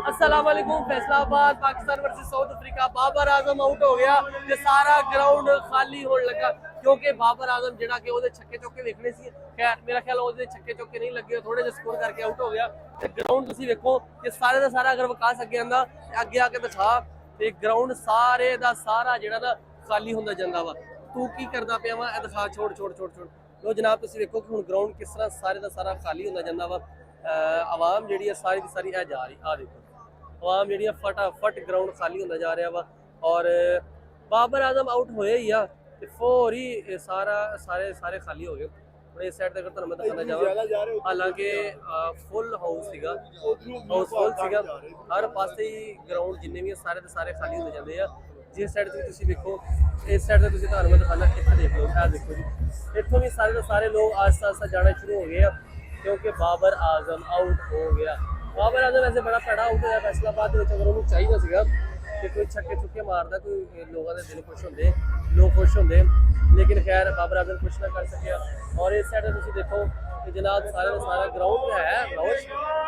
अस्सलाम वालेकुम। Faisalabad Pakistan versus South Africa. Babar Azam out हो गया ते सारा ग्राउंड खाली होने लगा क्योंकि बाबर आजम जिहड़ा कि ओहदे छक्के चौके देखने सी। खैर मेरा ख्याल ओहदे छक्के चौके नहीं लगे, थोड़े जिहे स्कोर करके आउट हो गया। ते ग्राउंड तुसीं वेखो कि सारे दा सारा अगर विकास अगे आंदा अगे आके दिखा ते ग्राउंड सारे दा सारा जिहड़ा ना खाली हुंदा जांदा वा। तू की करदा पिया वा ए दिखा, छोड़ छोड़ छोड़ छोड़। लो जनाब तुसीं वेखो कि हुण ग्राउंड किस तरह सारे दा सारा खाली हुंदा जांदा वा। आवाम जिहड़ी है सारी दी सारी ए जा रही आ देखो आवाम जी फटाफट ग्राउंड खाली होंदा जा रहा वा। और बाबर आजम आउट होए ही आ ते फोर ही सारा सारे सारे खाली हो गए। ਹੁਣ ਇਸ ਸਾਈਡ ਤੇ ਅਗਰ ਤੁਹਾਨੂੰ ਮੈਂ ਦਿਖਾਣਾ ਚਾਹਾਂ, ਹਾਲਾਂਕਿ ਫੁੱਲ ਹਾਊਸ ਸੀਗਾ, ਹਾਊਸ ਫੁੱਲ ਸੀਗਾ ਹਰ ਪਾਸੇ ਹੀ ਗਰਾਊਂਡ ਜਿੰਨੇ ਵੀ ਸਾਰੇ ਦੇ ਸਾਰੇ ਖਾਲੀ ਹੁੰਦੇ ਜਾਂਦੇ ਆ। ਜਿਸ ਸਾਈਡ ਤੇ ਤੁਸੀਂ ਵੇਖੋ ਇਸ ਸਾਈਡ ਤੇ ਤੁਸੀਂ ਤੁਹਾਨੂੰ ਮੈਂ ਦਿਖਾਣਾ, ਇੱਥੇ ਦੇਖ ਲਓ, ਇਹ ਦੇਖੋ ਜੀ ਇੱਥੋਂ ਵੀ ਸਾਰੇ ਦੇ ਸਾਰੇ ਲੋਕ ਆਸਤਾ ਆਸਤਾ ਜਾਣਾ ਸ਼ੁਰੂ ਹੋ ਗਏ ਆ क्योंकि बाबर आजम आउट हो गया। बाबर आजम वैसे बड़ा भैड़ा आउट होया फैसलाबाद अगर उन्होंने चाहिए सीगा कि कोई छक्के छुक्के मारदा, कोई लोगों के दिल खुश होंगे, लोग खुश होंगे, लेकिन खैर बाबर आजम कुछ ना कर सकिया। और इस साइड तुम देखो कि जनाब सारे सारा ग्राउंड है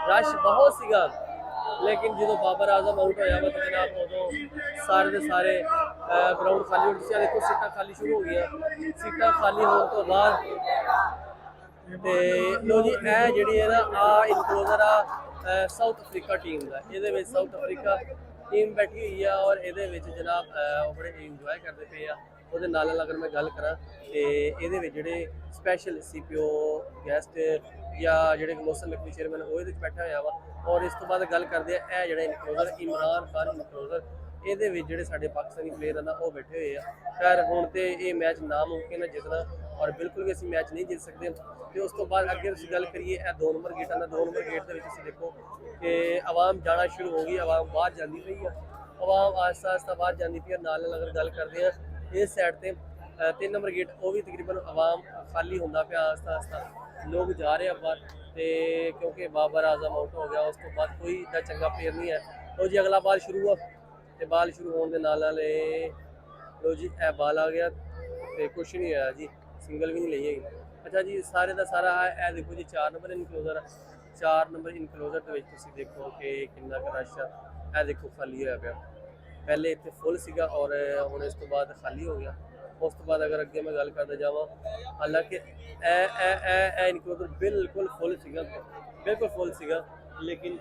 रश बहुत सीगा, लेकिन जो बाबर आजम आउट होया वा तो जनाब उदों सारे के सारे ग्राउंड खाली हो गया। देखो सीटां खाली शुरू हो गई, सीटां खाली होने तो बाद ਤੇ ਲੋ ਜੀ ਇਹ ਜਿਹੜੀ ਹੈ ਨਾ ਆ ਇਨਕਲੋਜ਼ਰ ਆ ਸਾਊਥ ਅਫਰੀਕਾ ਟੀਮ ਦਾ। ਇਹਦੇ ਵਿੱਚ ਸਾਊਥ ਅਫਰੀਕਾ ਟੀਮ ਬੈਠੀ ਹੋਈ ਆ ਔਰ ਇਹਦੇ ਵਿੱਚ ਜਨਾਬ ਉਹ ਬੜੇ ਇੰਜੋਏ ਕਰਦੇ ਪਏ ਆ। ਉਹਦੇ ਨਾਲ ਅਗਰ ਮੈਂ ਗੱਲ ਕਰਾਂ ਤੇ ਇਹਦੇ ਵਿੱਚ ਜਿਹੜੇ ਸਪੈਸ਼ਲ ਸੀਪੀਓ ਗੈਸਟ ਜਾਂ ਜਿਹੜੇ ਮੌਸਮ ਕਮੇਟੀ ਚੇਅਰਮੈਨ ਉਹ ਇਹਦੇ ਵਿੱਚ ਬੈਠਾ ਹੋਇਆ ਵਾ। ਔਰ ਇਸ ਤੋਂ ਬਾਅਦ ਗੱਲ ਕਰਦੇ ਆ ਇਹ ਜਿਹੜਾ ਇਨਕਲੋਜ਼ਰ ਇਮਰਾਨ ਖਾਨ ਇਨਕਲੋਜ਼ਰ, ਇਹਦੇ ਵਿੱਚ ਜਿਹੜੇ ਸਾਡੇ ਪਾਕਿਸਤਾਨੀ ਪਲੇਅਰ ਹਨ ਉਹ ਬੈਠੇ ਹੋਏ ਆ। ਖੈਰ ਹੁਣ ਤੇ ਇਹ ਮੈਚ ਨਾਮੁਮਕਿਨ ਹੈ ਜਿੱਤਣਾ ਔਰ ਬਿਲਕੁਲ ਵੀ ਅਸੀਂ ਮੈਚ ਨਹੀਂ ਜਿੱਤ ਸਕਦੇ। ਤੇ ਉਸ ਤੋਂ ਬਾਅਦ ਅੱਗੇ ਅਸੀਂ ਗੱਲ ਕਰੀਏ ਇਹ 2 ਨੰਬਰ ਗੇਟਾਂ ਦਾ। 2 ਨੰਬਰ ਗੇਟ ਦੇ ਵਿੱਚ ਤੁਸੀਂ ਦੇਖੋ ਕਿ ਆਵਾਮ ਜਾਣਾ ਸ਼ੁਰੂ ਹੋ ਗਈ, ਆਵਾਮ ਬਾਹਰ ਜਾਂਦੀ ਪਈ ਆ, ਆਵਾਮ ਆਸਤਾ ਆਸਤਾ ਬਾਹਰ ਜਾਂਦੀ ਪਈ ਆ। ਨਾਲ ਅਗਰ ਗੱਲ ਕਰਦੇ ਆ ਇਸ ਸਾਈਡ ਤੇ 3 ਨੰਬਰ ਗੇਟ ਉਹ ਵੀ ਤਕਰੀਬਨ ਆਵਾਮ ਖਾਲੀ ਹੁੰਦਾ ਪਿਆ, ਆਸਤਾ ਆਸਤਾ ਲੋਕ ਜਾ ਰਹੇ ਆ ਬਾਹਰ। ਤੇ ਕਿਉਂਕਿ ਬਾਬਰ ਆਜ਼ਮ ਆਊਟ ਹੋ ਗਿਆ ਉਸ ਤੋਂ ਬਾਅਦ ਕੋਈ ਇੱਡਾ ਚੰਗਾ ਪਲੇਅਰ ਨਹੀਂ ਹੈ। ਲੋ ਜੀ ਅਗਲਾ ਬਾਲ ਸ਼ੁਰੂ ਆ ਤੇ ਬਾਲ ਸ਼ੁਰੂ ਹੋਣ ਦੇ ਨਾਲ ਲੋ ਜੀ ਇਹ ਬਾਲ ਆ ਗਿਆ ਤੇ ਕੁਛ ਨਹੀਂ ਹੋਇਆ ਜੀ, ਸਿੰਗਲ ਵੀ ਨਹੀਂ ਲਈ ਹੈਗੀ। अच्छा जी सारे का सारा है देखो जी 4 नंबर इनकलोजर, 4 नंबर इनकलोजर के तुम देखो कि कितना रश है। यह देखो खाली होया पिया, पहले इतने फुल सीगा और हुण इस तो बाद खाली हो गया। उस तो बाद अगर अगे मैं गल करता जावां, हालांकि इनकलोजर बिल्कुल फुल सीगा, बिल्कुल फुल सीगा, लेकिन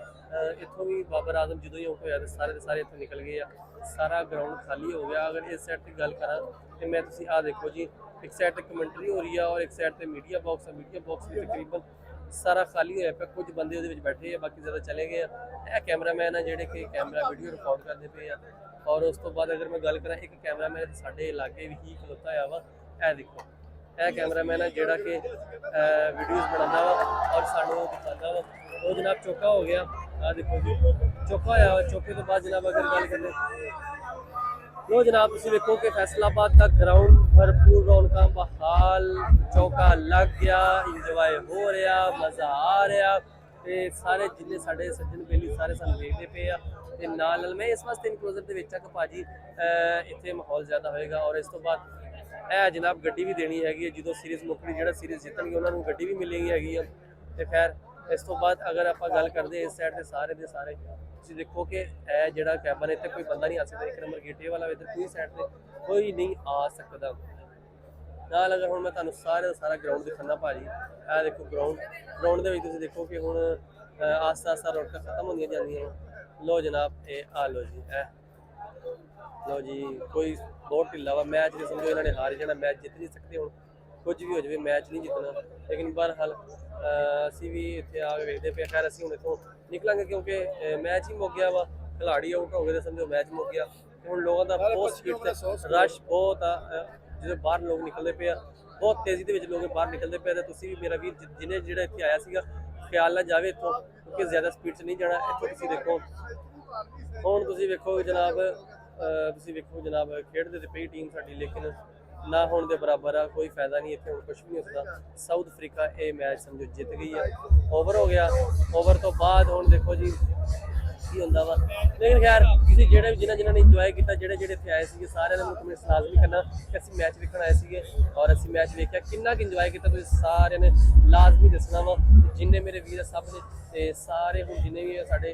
इत्थों भी बाबर आजम जो ही आउट होया तो सारे इत्थों निकल गए आ, सारा ग्राउंड खाली हो गया। अगर इस साइड की गल करा तो मैं तुसीं आ देखो जी एक साइड पर कमेंट्री हो रही है और एक साइड पर मीडिया बॉक्स है। मीडिया बॉक्स भी तकरीबन सारा खाली होया पिया, कुछ बंदे उहदे विच बैठे हैं, बाकी ज़्यादा चले गए हैं। यह कैमरामैन है जिहड़े कि कैमरा वीडियो रिकॉर्ड करते पे हैं। और उस तो बाद अगर मैं गल करा एक कैमरामैन साडे इलाके भी ही खलोता होया वा, यह देखो यह कैमरामैन है जिहड़ा कि वीडियोज़ बनाता वा और सानू दिखाता वा। वो जनाब चौका हो गया, आ देखो जी चौका होया। चौके तो बाद जनाब अगर गल करें लो जनाब तुम देखो कि फैसलाबाद का ग्राउंड भरपूर रौनक बहाल, चौका लग गया, इंजॉय हो रहा, मज़ा आ रहा। तो सारे जिन्ने साढ़े सज्जन बेली सारे सानू देखते पे आ। नाल मैं इस वास्ते इनकलोजर के विच कि भाजी इत्थे माहौल ज़्यादा होएगा। और इस तो बाद यह जनाब गड्डी भी देनी हैगी, जो सीरीज़ मुकनी जो सीरीज़ जितणगे उन्होंने गड्डी भी मिलेगी हैगी। तो खैर इस तो बाद अगर आप गल करते इस साइड के सारे तुम देखो कि यह जो कैबन इतने कोई बंदा नहीं आ सकता। 1 नंबर गेटे वाला इधर कोई साइड से कोई नहीं आ सकता। नाल अगर हम मैं तुहानू सारा ग्राउंड दिखाना भाजी, यह देखो ग्राउंड के देखो कि हुण आस्ता आस्ता रौनक खत्म होंदियां जांदियां। लो जनाब ये आ लो जी लो जी कोई बहुत ढिला वा मैच नहीं, समझो इन्होंने हार जाना, मैच जित नहीं सकते। हुण कुछ भी हो जाए मैच नहीं जितना, लेकिन बहरहाल असी भी इतने आके वेखते पे। खैर असी हुण इत्थों निकलांगे क्योंकि मैच ही मुक गया वा, खिलाड़ी आउट हो गए तो समझो मैच मुक गया। हुण लोगों का बहुत स्पीड रश बहुत आ, जो बाहर लोग निकलते पे बहुत तेज़ी के लोग बाहर निकलते पे। तो तुसीं भी मेरा वीर जिन्हें जो इतने आया सीगा ख्याल ना जाए इत्थों, क्योंकि ज़्यादा स्पीड से नहीं जाना। इत्थों तुसीं देखो हुण तुसीं वेखो जनाब, तुसीं वेखो जनाब खेडदे ते पई टीम साडी, लेकिन ना होने के बराबर आ, कोई फायदा नहीं इतने, कुछ भी नहीं हो सकता। साउथ अफ्रीका ये मैच समझो जित गई है, ओवर हो गया। ओवर तो बाद हुण देखो जी ਹੀ ਹੁੰਦਾ ਵਾ। ਲੇਕਿਨ ਖੈਰ ਤੁਸੀਂ ਜਿਹੜੇ ਜਿਨ੍ਹਾਂ ਨੇ ਇੰਜੋਏ ਕੀਤਾ, ਜਿਹੜੇ ਇੱਥੇ ਆਏ ਸੀਗੇ, ਸਾਰਿਆਂ ਨੇ ਮੈਨੂੰ ਕਮੈਂਟਸ ਲਾਜ਼ਮੀ ਕਰਨਾ ਕਿ ਅਸੀਂ ਮੈਚ ਵੇਖਣ ਆਏ ਸੀਗੇ ਔਰ ਅਸੀਂ ਮੈਚ ਵੇਖਿਆ, ਕਿੰਨਾ ਕੁ ਇੰਜੋਏ ਕੀਤਾ ਤੁਸੀਂ ਸਾਰਿਆਂ ਨੇ ਲਾਜ਼ਮੀ ਦੱਸਣਾ ਵਾ। ਜਿੰਨੇ ਮੇਰੇ ਵੀਰ ਆ ਸਭ ਨੇ ਤੇ ਸਾਰੇ ਹੁਣ ਜਿੰਨੇ ਵੀ ਆ ਸਾਡੇ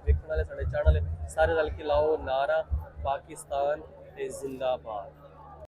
ਵੇਖਣ ਵਾਲੇ, ਸਾਡੇ ਚਾਹਣ ਵਾਲੇ, ਸਾਰੇ ਰਲ ਕੇ ਲਾਓ ਨਾਰਾ ਪਾਕਿਸਤਾਨ ਤੇ ਜ਼ਿੰਦਾਬਾਦ।